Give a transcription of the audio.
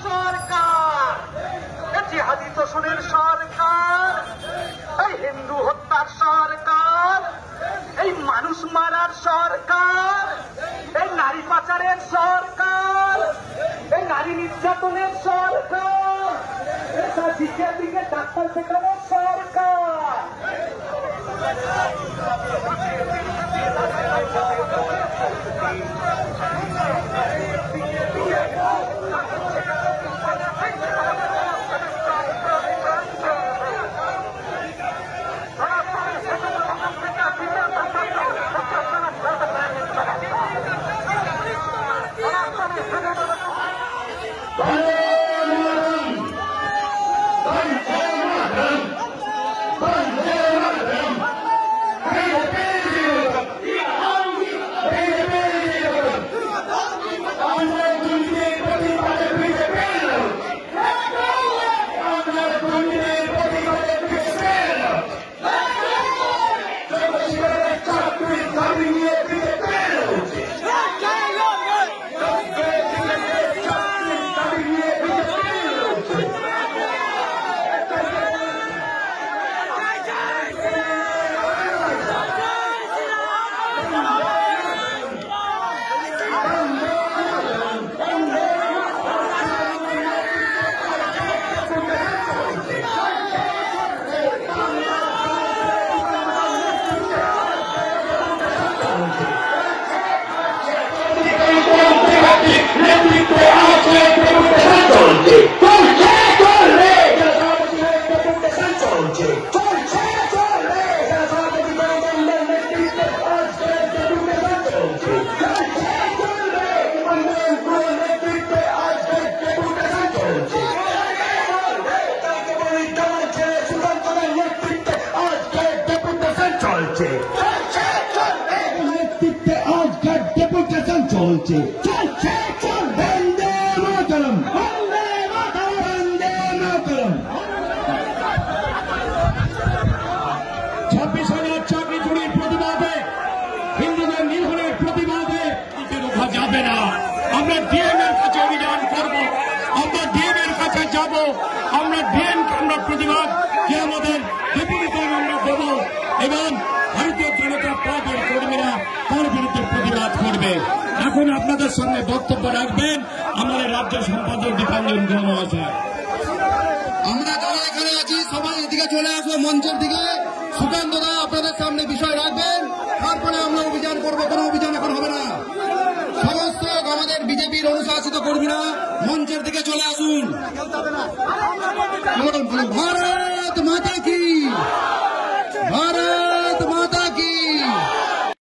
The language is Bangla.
সরকার, জিহাদি তোষণের সরকার, এই হিন্দু হত্যার সরকার, এই মানুষ মারার সরকার, এই নারী পাচারের সরকার, এই নারী নির্যাতনের সরকার, দিকে দিকে ডাক্তার শেখানোর সরকার। চলছে বন্দে মাতরম, বন্দে মাতরম। 26,000 চাকরি চুরির প্রতিবাদে, হিন্দুদের নিধনের প্রতিবাদে রোখা যাবে না। আমরা ডিএম এর কাছে অভিযান করব, আমরা ডিএম এর কাছে যাব, আমরা ডিএম কে আমরা প্রতিবাদ যে আমাদের ডেপুটিদের আমরা দেব এবং ভারতীয় জনতা পার্টির কর্মীরা তার বিরুদ্ধে প্রতিবাদ করবে। এখন আপনাদের সামনে বক্তব্য রাখবেন আমাদের রাজ্য সম্পাদক দীপাঞ্জন গুহ মহাশয়। আমরা যারা এখানে আছি সবাই এদিকে চলে আসবো মঞ্চের দিকে। সুকান্ত দা আপনাদের সামনে বিষয় রাখবেন, তারপরে আমরা অভিযান করবো। কোনো অভিযান এখন হবে না। সমস্ত আমাদের বিজেপির অনুশাসিত কর্মীরা মঞ্চের দিকে চলে আসুন। ভারত